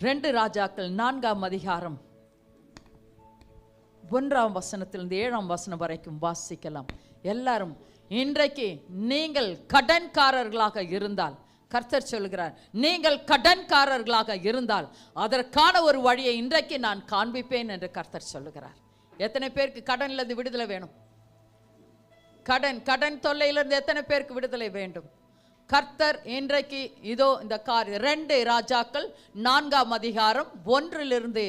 2 ராஜாக்கள் 4ஆம் அதிகாரம் 1ஆம் வசனத்திலிருந்து 7ஆம் வசனம் வரைக்கும் வாசிக்கலாம். எல்லாரும் இன்றைக்கு நீங்கள் கடன்காரர்களாக இருந்தால், கர்த்தர் சொல்கிறார், நீங்கள் கடன்காரர்களாக இருந்தால் அதற்கான ஒரு வழியை இன்றைக்கு நான் காண்பிப்பேன் என்று கர்த்தர் சொல்லுகிறார். எத்தனை பேருக்கு கடன்ல இருந்து விடுதலை வேணும்? கடன் தொல்லையிலிருந்து எத்தனை பேருக்கு விடுதலை வேண்டும்? கர்த்தர் இன்றைக்கு இதோ இந்த காரியம் 2 ராஜாக்கள் 4ஆம் அதிகாரம் 1லிருந்து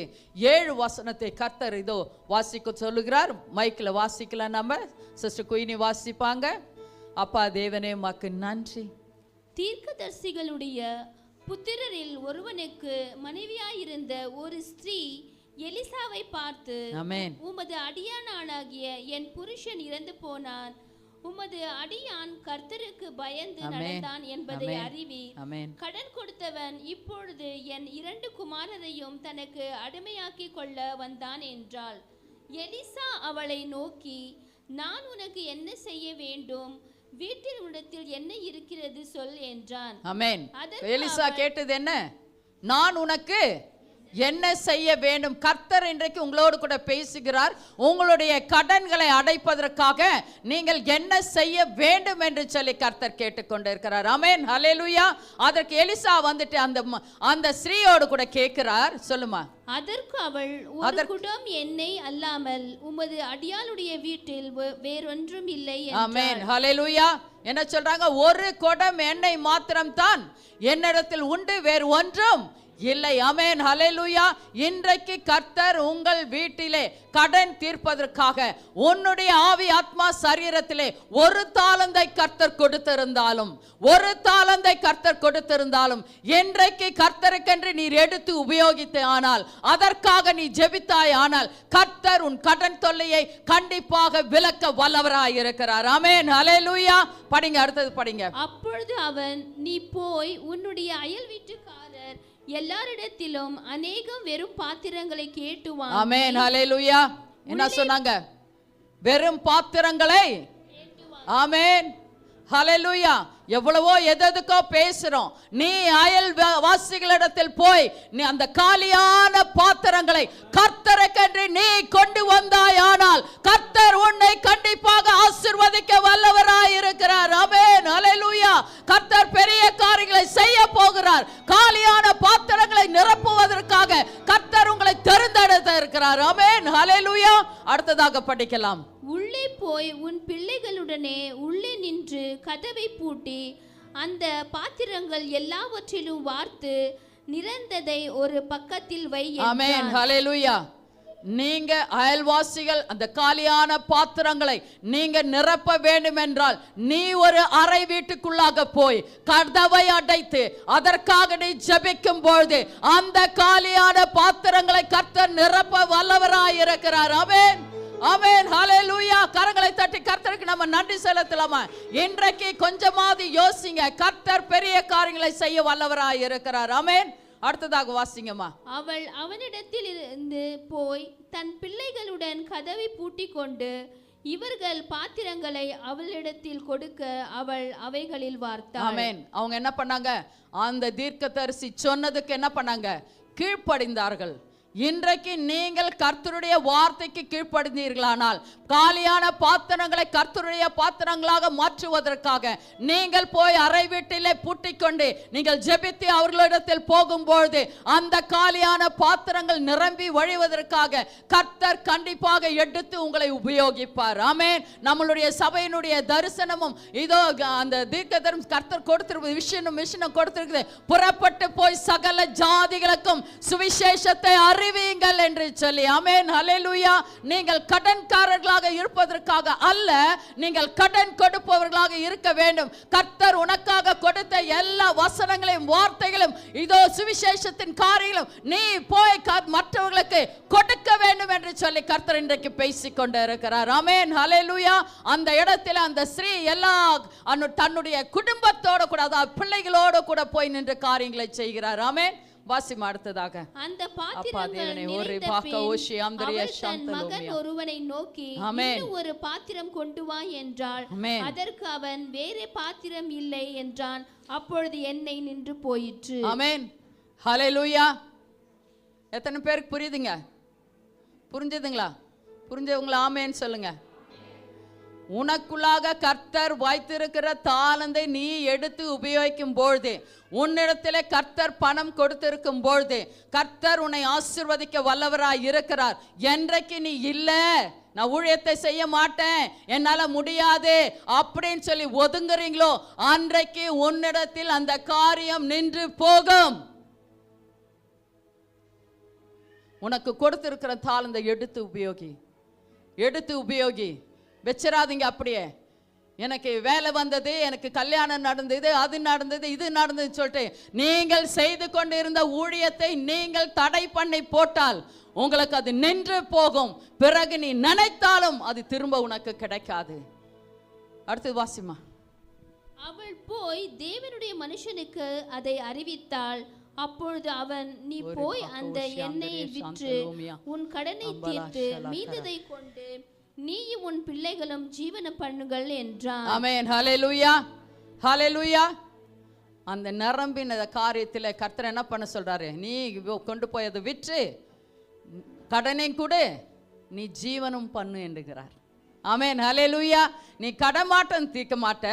7 வசனத்தை கர்த்தர் இதோ வாசிக்க சொல்லுகிறார். மைக்கில் வாசிக்கலாம், நம்ம சிஸ்டர் குயினி வாசிப்பாங்க. அப்பா தேவனே உமக்கு நன்றி. தீர்க்கதரிசிகளுடைய புத்திரரில் ஒருவனுக்கு மனைவியாயிருந்த ஒரு ஸ்திரீ எலிசாவை பார்த்து, உமது அடியானாகிய என் புருஷன் இறந்து போனான், உமது அடியான் கர்த்தருக்கு பயந்து நடந்தான் என்பதை அறிவி, கடன் கொடுத்தவன் இப்பொழுது என் 2 குமாரரையும் தனக்கு அடிமையாக்கி கொள்ள வந்தான் என்றாள். எலிசா அவளை நோக்கி, நான் உனக்கு என்ன செய்ய வேண்டும்? வீட்டில் உன்னிடத்தில் என்ன இருக்கிறது சொல் என்றான். ஆமென். எலிசா கேட்டது என்ன? நான் உனக்கு என்ன செய்ய வேண்டும்? கர்த்தர் இன்றைக்கு உங்களோடு கூட பேசுகிறார். உங்களுடைய கடன்களை அடைப்பதற்காக நீங்கள் என்ன செய்ய வேண்டும் என்று சொல்லி கர்த்தர் கேட்டுக்கொண்டிருக்கிறார். ஆமென், ஹல்லேலூயா. அதற்கு எலிசா வந்துட்டு அந்த ஸ்திரீயோடு கூட கேட்கிறார். சொல்லுமா. அதற்கு அவள், ஒரு குடம் எண்ணெய் அல்லாமல் உமது அடியாளுடைய வீட்டில் வேறொன்றும் இல்லை என்றாள். ஆமென், ஹல்லேலூயா. என்ன சொல்றாங்க? ஒரு குடம் எண்ணெய் மாத்திரம் தான் என்னிடத்தில் உண்டு, வேறு ஒன்றும் இல்லை. ஆமென், ஹல்லேலூயா. இன்றைக்கு கர்த்தர் உங்கள் வீட்டிலே கடன் தீர்ப்பதற்காக உன்னுடைய ஆவி ஆத்மா சரீரத்திலே ஒரு தாளந்தை கர்த்தர் கொடுத்திருந்தாலும் இன்றைக்கு கர்த்தருக்கென்று நீர் எடுத்து உபயோகித்து ஆனால், அதற்காக நீ ஜெபித்தாய் ஆனால், கர்த்தர் உன் கடன் தொல்லையை கண்டிப்பாக விலக்க வல்லவராய் இருக்கிறார். ஆமென், ஹல்லேலூயா. படிங்க, அடுத்தது படிங்க. அப்பொழுது அவன், நீ போய் உன்னுடைய அயல் வீட்டுக்காரர் எல்லாரிடத்திலும் அநேகம் வெறும் பாத்திரங்களை கேட்டு வா. ஆமென், ஹல்லேலூயா. என்ன சொன்னாங்க? வெறும் பாத்திரங்களை. ஆமென், ஹல்லேலூயா. எவ்வளவோ எதுக்கோ பேசுறோம். நீ அயல் வாசிகளிடத்தில் போய் நீ அந்த காலியான பாத்திரங்களை கர்த்தருக்கென்று நீ கொண்டு வந்தாய் ஆனால், கர்த்தர் உன்னை கண்டிப்பாக ஆசீர்வதிக்க வல்லவராய் இருக்கிறார். ஆமென், ஹல்லேலூயா. கர்த்தர் பெரிய காரியங்களை செய்ய போகிறார். காலியான பாத்திரங்களை நிரப்புவதற்காக கர்த்தர் உங்களை தெரிந்தெடுத்து இருக்கிறார். ஆமென், ஹல்லேலூயா. அடுத்ததாக படிக்கலாம். உள்ளே போய் உன் பிள்ளைகளுடனே உள்ளே நின்று கதவை பூட்டி அந்த பாத்திரங்கள் எல்லாவற்றிலும் வார்த்து நிறந்ததை ஒரு பக்கத்தில் வை. ஆமென், ஹல்லேலூயா. நீங்க அயல்வாசிகள் அந்த காலியான பாத்திரங்களை நீங்க நிரப்ப வேண்டும் என்றால், நீ ஒரு அறை வீட்டுக்குள்ளாக போய் கதவை அடைத்து அதற்காக நீ ஜெபிக்கும் பொழுது அந்த காலியான பாத்திரங்களை கர்த்தர் நிரப்ப வல்லவராய் இருக்கிறார். ஆமென், ஆமென், ஹல்லேலூயா. கரங்களை தட்டி கர்த்தருக்கு நம்ம நன்றி செலுத்தலாமா? இன்றைக்கு கொஞ்சமாவது யோசிங்க, கர்த்தர் பெரிய காரியங்களை செய்ய வல்லவராய் இருக்கிறார். ஆமென். அடுத்ததாக வாசிங்கம்மா. அவள் அவனிடத்தில் இருந்து போய் தன் பிள்ளைகளுடன் கதவை பூட்டி கொண்டு இவர்கள் பாத்திரங்களை அவளிடத்தில் கொடுக்க அவள் அவைகளில் வார்த்தாள். ஆமென். அவங்க என்ன பண்ணாங்க? அந்த தீர்க்கதரிசி சொன்னதுக்கு என்ன பண்ணாங்க? கீழ்ப்படிந்தார்கள். இன்றைக்கு நீங்கள் கர்த்தருடைய வார்த்தைக்கு கீழ்ப்படிந்தீர்களானால், காலியான பாத்திரங்களை கர்த்தருடைய பாத்திரங்களாக மாற்றுவதற்காக நீங்கள் போய் அறை வீட்டிலே பூட்டிக்கொண்டு நீங்கள் ஜெபித்து அவர்களிடத்தில் போகும்பொழுது அந்த காலியான பாத்திரங்கள் நிரம்பி வழிவதற்காக கர்த்தர் கண்டிப்பாக எடுத்து உங்களை உபயோகிப்பார். ஆமென். நம்மளுடைய சபையினுடைய தரிசனமும் இதோ அந்த தீர்க்கதரிசி கர்த்தர் கொடுத்திருப்பது விஷயம் கொடுத்திருக்குது. புறப்பட்டு போய் சகல ஜாதிகளுக்கும் சுவிசேஷத்தை அறிவியுங்கள் என்று சொல்லி. ஆமென், ஹல்லேலூயா. நீங்கள் கடன்காரர்களாக இருப்பதற்காக அல்ல, நீங்கள் கடன் கொடுப்பவர்களாக இருக்க வேண்டும். கர்த்தர் உனக்காக கொடுத்த எல்லா வசனங்களையும் வார்த்தைகளும் இதோ சுவிசேஷத்தின் காரியங்களும் நீ போய் மற்றவர்களுக்கு கொடுக்க வேண்டும் என்று சொல்லி கர்த்தர் இன்றைக்கு பேசிக் கொண்டு இருக்கிறார். ஆமென், ஹல்லேலூயா. அந்த இடத்துல அந்த ஸ்ரீ எல்லா தன்னுடைய குடும்பத்தோட கூட, அதாவது பிள்ளைகளோடு கூட போய் நின்று காரியங்களை செய்கிறார். ஆமென். வாசிமா அடுத்ததாக. அந்த பாத்திரங்கள் நிறைந்த பின் மகன் ஒருவனை நோக்கி, இன்னும் ஒரு பாத்திரம் கொண்டு வா என்றாள். அதற்கு அவன், வேறே பாத்திரம் இல்லை என்றான். அப்பொழுது எண்ணெய் நின்று போயிற்று. ஆமென், ஹல்லேலூயா. எத்தனை பேருக்கு புரியுதுங்க? புரிஞ்சதுங்களா? புரிஞ்சவங்களா ஆமேன்னு சொல்லுங்க. உனக்குள்ளாக கர்த்தர் வைத்திருக்கிற தாளந்தை நீ எடுத்து உபயோகிக்கும் பொழுது, உன்னிடத்திலே கர்த்தர் பணம் கொடுத்திருக்கும் பொழுது, கர்த்தர் உன்னை ஆசீர்வதிக்க வல்லவராய் இருக்கிறார். என்றைக்கு நீ இல்ல, நான் ஊழியத்தை செய்ய மாட்டேன், என்னால முடியாது அப்படின்னு சொல்லி ஒதுங்குறீங்களோ, அன்றைக்கு உன்னிடத்தில் அந்த காரியம் நின்று போகும். உனக்கு கொடுத்திருக்கிற தாளந்தை எடுத்து உபயோகி, எடுத்து உபயோகி. வச்சிடாதீங்க அப்படியே. எனக்கு வேலை வந்தது, எனக்கு கல்யாணம் நடந்தது, அது நடந்தது, இது நடந்தது சொல்லிட்டு நீங்கள் செய்து கொண்டு இருந்த ஊழியத்தை நீங்கள் தடை பண்ணி போட்டால் உங்களுக்கு அது நின்று போகும். பிறகு நீ நினைத்தாலும் அது திரும்ப உனக்கு கிடைக்காது. அடுத்து வாசிமா. அவள் போய் தேவனுடைய மனுஷனுக்கு அதை அறிவித்தாள். அப்பொழுது அவன், நீ போய் அந்த எண்ணெயை விற்று உன் கடனை தீர்த்து மீந்ததை கொண்டு நீயும் உன் பிள்ளைகளும் ஜீவனம் பண்ணுங்கள் என்றான். ஆமென். ஹல்லேலூயா, ஹல்லேலூயா. அந்த நிரம்பின காரியத்தில் கர்த்தர் என்ன பண்ண சொல்றாரு? நீ கொண்டு போய் அதை விற்று கடனை கொடு, நீ ஜீவனம் பண்ணு என்கிறார். ஆமென். ஹல்லேலூயா. நீ கடமாட்டம் தீர்க்க மாட்ட,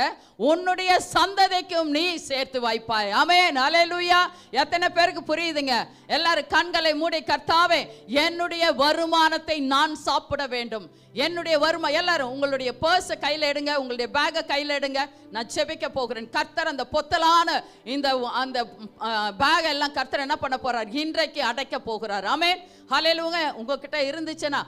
உன்னுடைய சந்ததிக்கும் நீ சேர்த்து வைப்பாய். ஆமென். ஹல்லேலூயா. எத்தனை பேருக்கு புரியுதுங்க? எல்லாரும் கண்களை மூடி, கர்த்தாவே என்னுடைய வருமானத்தை நான் சாப்பிட வேண்டும். என்னுடைய எல்லாரும் உங்களுடைய பர்ஸை கையில் எடுங்க, உங்களுடைய பேக்கை கையில் எடுங்க. நான் செபிக்க போகிறேன். கர்த்தர் அந்த பொத்தலான இந்த அந்த பேக் எல்லாம் கர்த்தர் என்ன பண்ண போறார்? இன்றைக்கு அடைக்க போகிறார். ஆமென். ஹல்லேலூயா. உங்ககிட்ட இருந்துச்சுன்னா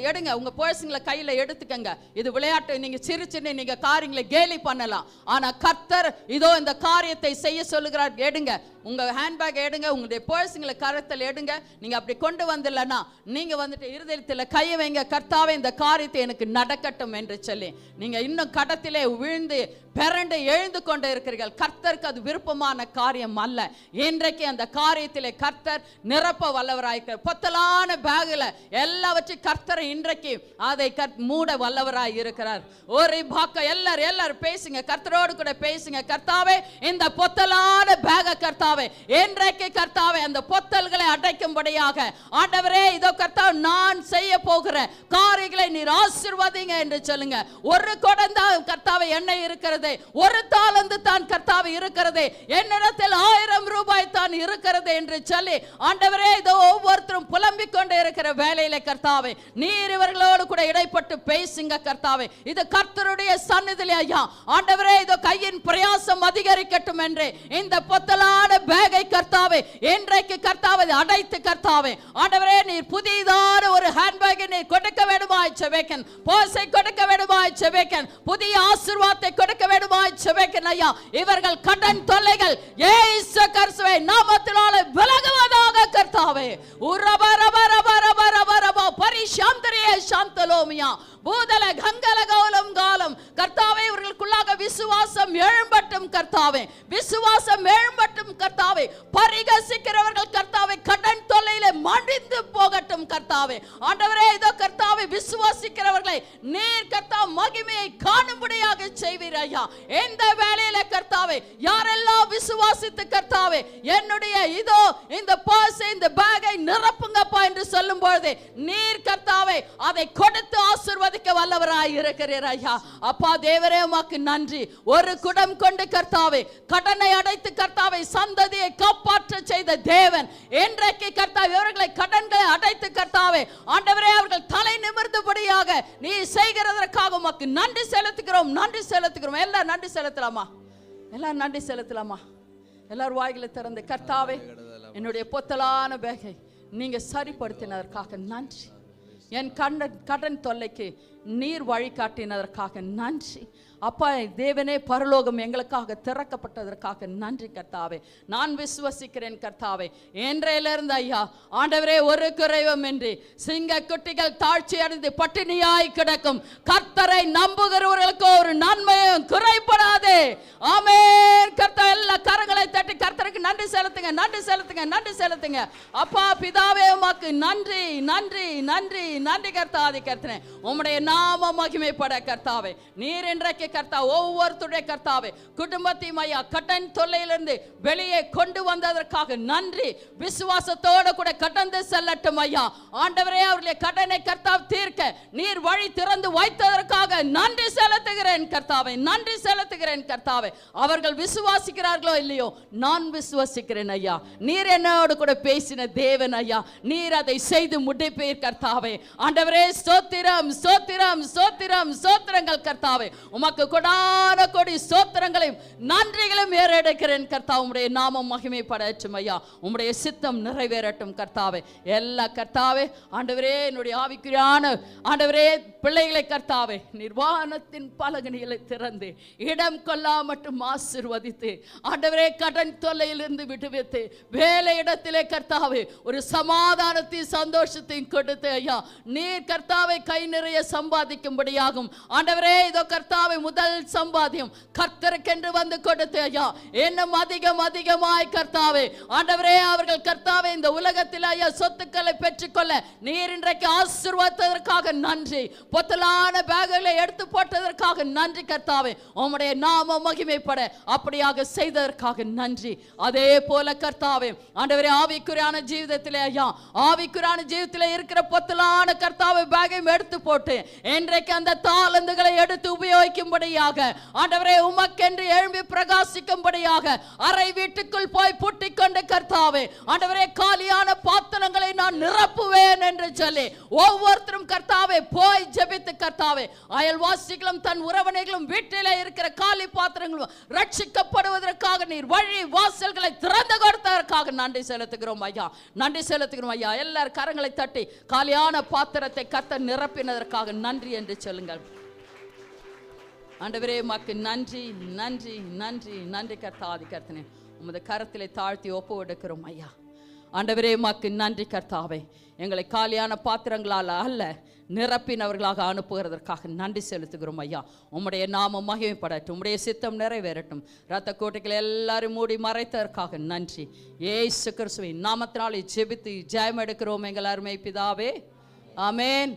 எடுங்க, உங்க பர்ஸுங்களை கையில எடுத்துக்கங்க. இது விளையாட்டு, நீங்க சிரிச்சுன்னு நீங்க காரியங்களை கேலி பண்ணலாம். ஆனா கர்த்தர் இதோ இந்த காரியத்தை செய்ய சொல்லுகிறார். எடுங்க, உங்க ஹேண்ட்பேக் எடுங்க, உங்களுடைய பர்ஸுங்களை கரத்தில் எடுங்க. நீங்க அப்படி கொண்டு வந்துடலன்னா நீங்க வந்துட்டு இருதயத்தில் கையை வைங்க. கர்த்தாவே இந்த காரியத்தை எனக்கு நடக்கட்டும் என்று சொல்லி நீங்க இன்னும் கடத்திலே விழுந்து பிறண்டு எழுந்து கொண்டு இருக்கிறீர்கள். கர்த்தருக்கு அது விருப்பமான காரியம் அல்ல. இன்றைக்கு அந்த காரியத்திலே கர்த்தர் நிரப்ப வல்லவராயிருக்கிறார். பொத்தலான பேகில் எல்லாவற்றையும் கர்த்தர் இன்றைக்கு அதை மூட வல்லவராய் இருக்கிறார். ஒரு பாக்க எல்லாரும் பேசுங்க, கர்த்தரோடு கூட பேசுங்க. கர்த்தாவே இந்த பொத்தலான பேக கர்த்தாவே இன்றைக்கு கர்த்தாவே அந்த பொத்தல்களை அடைக்கும்படியாக ஆண்டவரே இதோ கர்த்தாவே நான் செய்ய போகிற காரியங்களை நீர் ஆசீர்வதிங்க என்று சொல்லுங்க. ஒரு குடம் தான் கர்த்தாவே எண்ணெய் இருக்கிறது, ஒரு தாளந்து தான் கர்த்தாவே இருக்கிறது, என்னிடத்தில் 1000 ரூபாய் தான் இருக்கிறது என்று சொல்லி ஆண்டவரே இதோ ஒவ்வொருத்தரும் புலம்பிக் கொண்டு இருக்கிற வேலையில கர்த்தாவே நீர் இவர்களோடு கூட இடைப்பட்டு பேசுங்க கர்த்தாவே. இது கர்த்தருடைய சந்நிதியிலே ஐயா ஆண்டவரே இதோ கையின் பிரயாசம் அதிகரிக்கட்டும் என்று இந்த பொத்தலான பேகை கர்த்தாவே இன்றைக்கு கர்த்தாவை அடைத்து கர்த்தாவே ஆண்டவரே நீர் புதியதான ஒரு ஹேண்ட்பேக்கை நீர் கொடுக்க வேண்டுமாய் செபிக்கிறேன். போசை கொடுக்க வேண்டுமாய் செபிக்கிறேன். புதிய ஆசீர்வாதத்தை கொடுக்க வேண்டுமாய் செபிக்கிறேன் ஐயா. இவர்கள் கடன் தொல்லைகள் இயேசு கிறிஸ்துவின் நாமத்தினாலே விலகுவதாக கர்த்தாவே. உரபரபரபரபரபரப பரிசாந்தரியே சாந்தலோமியா பூதல கங்கல கௌலம் காலம் கர்த்தாவே இவர்களுக்குள்ளாக விசுவாசம் எழும்பட்டும் கர்த்தாவே. விசுவாசம் எழும்பட்டும் கர்த்தாவே. பரிகசிக்கிறவர்கள் கர்த்தாவே கடன் தொல்லையிலே மடிந்து போகட்டும் கர்த்தாவே. ஆண்டவரே இதோ கர்த்தாவே விசுவாசிக்கிறவர்களை நீர் கர்த்தாவே மகிமையை காணும்படியாக செய்வீர் ஐயா. இந்த வேளையில கர்த்தாவே யாரெல்லாம் விசுவாசித்து கர்த்தாவே என்னுடைய இதோ இந்த பர்ஸ் இந்த பேக்கை நிரப்புங்கப்பா என்று சொல்லும் பொழுது நீர் கர்த்தாவே அதை கொடுத்து ஆசீர்வதிக்க வல்லவராய் இருக்கிறீர் ஐயா. அப்பா தேவரே உமக்கு நன்றி. ஒரு குடம் கொண்டு கர்த்தாவே கடனை அடைத்து கர்த்தாவை சந்ததியை காப்பாற்ற செய்த தேவன் இன்றைக்கு கர்த்தாவே இவர்களை கடன்களை அடைத்து கர்த்தாவே ஆண்டவரே அவர்கள் தலை நிமிர்ந்தபடியாக நீ செய்கிறதற்காக உமக்கு நன்றி செலுத்துகிறோம், நன்றி செலுத்துகிறோம். எல்லாம் நன்றி செலுத்தலாமா? எல்லாம் நன்றி செலுத்தலாமா? எல்லாரும் வாய்களை திறந்து கர்த்தாவே என்னுடைய பொத்தலான பேகை நீங்க சரிப்படுத்தினதற்காக நன்றி. என் கடன் தொல்லைக்கு நீர் வழிகாட்டினதற்காக நன்றி. அப்பா தேவனே பரலோகம் எங்களுக்காக திறக்கப்பட்டதற்காக நன்றி கர்த்தாவே. நான் விசுவசிக்கிறேன் கர்த்தாவே. என்றையிலிருந்து ஐயா ஆண்டவரே ஒரு குறைவும் இன்றி சிங்க குட்டிகள் தாழ்ச்சி அடைந்து பட்டினியாய் கிடக்கும் கர்த்தரை நம்புகிறவர்களுக்கு ஒரு நன்மையும் குறைபடாதே. ஆமென். கர்த்தர் எல்லா கரங்களை தட்டி கர்த்தருக்கு நன்றி செலுத்துங்க, நன்றி செலுத்துங்க, நன்றி செலுத்துங்க. அப்பா பிதாவே உமக்கு நன்றி, நன்றி, நன்றி, நன்றி கர்த்தாதி கர்த்தனே. உம்முடைய நாம மகிமைப்பட கர்த்தாவே. நீர் இன்றைக்கு கர்த்தாவே ஒவ்வொருத்தருடைய கர்த்தாவே குடும்பத்தையும் ஐயா கடன் தொல்லையிலிருந்து வெளியே கொண்டு வந்ததற்காக நன்றி. விசுவாசத்தோடு கூட கடந்து செல்லட்டும் ஐயா. ஆண்டவரே, அவருடைய கடனை கர்த்தாவே தீர்க்க நீர் வழி திறந்து வைத்ததற்காக நன்றி செலுத்துகிறேன் கர்த்தாவே, நன்றி செலுத்துகிறேன் கர்த்தாவே. அவர்கள் விசுவாசிக்கிறார்களோ இல்லையோ, நான் விசுவாசிக்கிறேன் ஐயா. நீர் என்னோடு கூட பேசின தேவன் ஐயா, நீர் அதை செய்து முடிப்பீர் கர்த்தாவே. ஆண்டவரே, ஸ்தோத்திரம் ஸ்தோத்திரம் ஸ்தோத்திரம் ஸ்தோத்திரங்கள் கர்த்தாவே. உமக்கு கொடான கொடி ஸ்தோத்திரங்களையும் நன்றிகளையும் ஏறெடுக்கிறேன் கர்த்தாவே. உம்முடைய நாமம் மகிமைப்படட்டும் ஐயா. உம்முடைய சித்தம் நிறைவேறட்டும் கர்த்தாவே. எல்லா கர்த்தாவே ஆண்டவரே, என்னுடைய ஆவிக்குரியான ஆண்டவரே பிள்ளைகளை கர்த்தாவே நிர்வாணத்தின் பலகணிகளை திறந்து இடம் கொள்ளா மட்டும் ஆசீர்வதித்து ஆண்டவரே கடன் தொல்லையிலிருந்து விடுவித்து வேலை இடத்திலே கர்த்தாவே ஒரு சமாதானத்தையும் சந்தோஷத்தையும் கொடுத்து ஐயா நீர் கர்த்தாவை கை நிறைய சம்பாதிக்கும்படியாகும். ஆண்டவரே, இதோ கர்த்தாவை முதல் சம்பாத்தியம் கர்த்தருக்கென்று வந்து கொடுத்து ஐயா இன்னும் அதிகம் அதிகமாய் கர்த்தாவே ஆண்டவரே அவர்கள் கர்த்தாவை இந்த உலகத்தில் ஐயா சொத்துக்களை பெற்றுக்கொள்ள நீர் இன்றைக்கு ஆசீர்வதித்ததற்காக நன்றி. பொத்தலான பேக்குகளை எடுத்து போட்டதற்காக நன்றி கர்த்தாவே. உம்முடைய நாம மகிமைப்பட அப்படியாக செய்ததற்காக நன்றி. அதே போல கர்த்தாவே ஆண்டவரே ஆவிக்குரியான ஜீவிதத்திலே ஐயா ஆவிக்குரியான ஜீவிதத்திலே இருக்கிற பொத்தலான கர்த்தாவை பேக்கையும் எடுத்து போட்டு இன்றைக்கு அந்த தாளந்துகளை எடுத்து உபயோகிக்கும்படியாக ஆண்டவரே உமக்கென்று எழும்பி பிரகாசிக்கும்படியாக அறை வீட்டுக்குள் போய் பூட்டிக் கொண்டு கர்த்தாவே ஆண்டவரே காலியான பாத்திரங்களை நான் நிரப்புவேன் என்று சொல்லி ஒவ்வொருத்தரும் கர்த்தாவே போய் ஜெபித்து கர்த்தாவே அயல்வாசிகளும் தன் உறவினர்களும் வீட்டிலே இருக்கிற காலி பாத்திரங்களும் ரட்சிக்கப்படுவதற்காக நீர் வழி வாசல்களை திறந்து கொடுத்ததற்காக நன்றி செலுத்துகிறோம் ஐயா, நன்றி செலுத்துகிறோம் ஐயா. எல்லாரும் கரங்களை தட்டி காலியான பாத்திரத்தை கர்த்தர் நிரப்பினதற்காக நன்றி என்று சொல்லுங்கள். ஆண்டவரே உமக்கு நன்றி நன்றி நன்றி நன்றி கர்த்தாதி கர்த்தனே. உமது கரத்திலே தாழ்த்தி ஒப்பு கொடுக்கிறோம் ஐயா. ஆண்டவரே உமக்கு நன்றி கர்த்தாவே. எங்களை காலியான பாத்திரங்களால் அல்ல நிரப்பினவர்களாக அனுப்புகிறதற்காக நன்றி செலுத்துகிறோம் ஐயா. உம்முடைய நாமம் மகிமைப்படட்டும், உம்முடைய சித்தம் நிறைவேறட்டும். இரத்த கோட்டைகளை எல்லாரும் மூடி மறைத்ததற்காக நன்றி. இயேசு கிறிஸ்துவின் நாமத்தினாலே ஜெபித்து ஜெயம் எடுக்கிறோம் எங்கள் அருமை பிதாவே, ஆமென்.